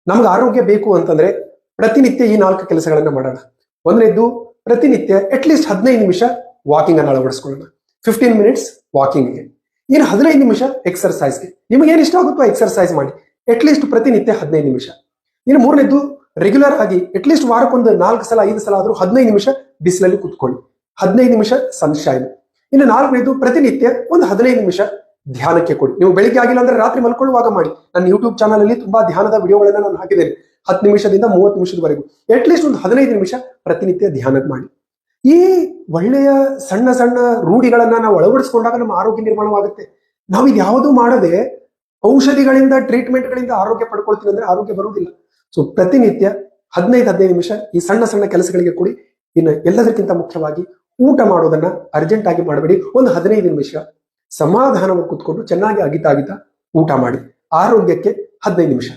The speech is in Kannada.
ನಮ್ಗೆ ಆರೋಗ್ಯ ಬೇಕು ಅಂತಂದ್ರೆ ಪ್ರತಿನಿತ್ಯ ಈ 4 ಕೆಲಸಗಳನ್ನ ಮಾಡೋಣ. ಒಂದನೇದ್ದು, ಪ್ರತಿನಿತ್ಯ ಅಟ್ಲೀಸ್ಟ್ 15 ನಿಮಿಷ ವಾಕಿಂಗ್ ಅನ್ನು ಅಳವಡಿಸ್ಕೊಳ್ಳೋಣ. 15 ಮಿನಿಟ್ಸ್ ವಾಕಿಂಗ್ಗೆ, ಇನ್ನು 15 ನಿಮಿಷ ಎಕ್ಸರ್ಸೈಸ್ಗೆ. ನಿಮಗೆ ಏನು ಇಷ್ಟ ಆಗುತ್ತೋ ಎಕ್ಸರ್ಸೈಸ್ ಮಾಡಿ, ಅಟ್ಲೀಸ್ಟ್ ಪ್ರತಿನಿತ್ಯ 15 ನಿಮಿಷ. ಇನ್ನು ಮೂರನೇದ್ದು, ರೆಗ್ಯುಲರ್ ಆಗಿ ಅಟ್ಲೀಸ್ಟ್ ವಾರಕ್ಕೊಂದು 4 ಸಲ 5 ಸಲ ಆದ್ರೂ 15 ನಿಮಿಷ ಬಿಸಿಲಲ್ಲಿ ಕುತ್ಕೊಳ್ಳಿ, 15 ನಿಮಿಷ ಸನ್ಶೈನ್. ಇನ್ನು ನಾಲ್ಕನೇದು, ಪ್ರತಿನಿತ್ಯ ಒಂದು 15 ನಿಮಿಷ ಧ್ಯಾನಕ್ಕೆ ಕೊಡಿ. ನೀವು ಬೆಳಿಗ್ಗೆ ಆಗಿಲ್ಲ ಅಂದ್ರೆ ರಾತ್ರಿ ಮಲ್ಕೊಳ್ಳುವಾಗ ಮಾಡಿ. ನನ್ನ ಯೂಟ್ಯೂಬ್ ಚಾನಲ್ ಅಲ್ಲಿ ತುಂಬಾ ಧ್ಯಾನದ ವಿಡಿಯೋಗಳನ್ನ ನಾನು ಹಾಕಿದ್ದೇನೆ, 10 ನಿಮಿಷದಿಂದ 30 ನಿಮಿಷದವರೆಗೂ. ಅಟ್ಲೀಸ್ಟ್ ಒಂದು 15 ನಿಮಿಷ ಪ್ರತಿನಿತ್ಯ ಧ್ಯಾನ ಮಾಡಿ. ಈ ಒಳ್ಳೆಯ ಸಣ್ಣ ಸಣ್ಣ ರೂಢಿಗಳನ್ನ ನಾವು ಅಳವಡಿಸ್ಕೊಂಡಾಗ ನಮ್ಮ ಆರೋಗ್ಯ ನಿರ್ಮಾಣವಾಗುತ್ತೆ. ನಾವು ಇದು ಯಾವುದೂ ಮಾಡದೆ ಔಷಧಿಗಳಿಂದ, ಟ್ರೀಟ್ಮೆಂಟ್ಗಳಿಂದ ಆರೋಗ್ಯ ಪಡ್ಕೊಳ್ತೀನಿ ಅಂದ್ರೆ ಆರೋಗ್ಯ ಬರುವುದಿಲ್ಲ. ಸೊ ಪ್ರತಿನಿತ್ಯ 15 ನಿಮಿಷ ಈ ಸಣ್ಣ ಸಣ್ಣ ಕೆಲಸಗಳಿಗೆ ಕೊಡಿ. ಇನ್ನು ಎಲ್ಲದಕ್ಕಿಂತ ಮುಖ್ಯವಾಗಿ ಊಟ ಮಾಡೋದನ್ನ ಅರ್ಜೆಂಟ್ ಆಗಿ ಮಾಡಬೇಡಿ. ಒಂದು 15 ನಿಮಿಷ ಸಮಾಧಾನವಾಗಿ ಕೂತ್ಕೊಂಡು ಚೆನ್ನಾಗಿ ಅಗಿತಾ ಊಟ ಮಾಡಿ. ಆರೋಗ್ಯಕ್ಕೆ 15 ನಿಮಿಷ.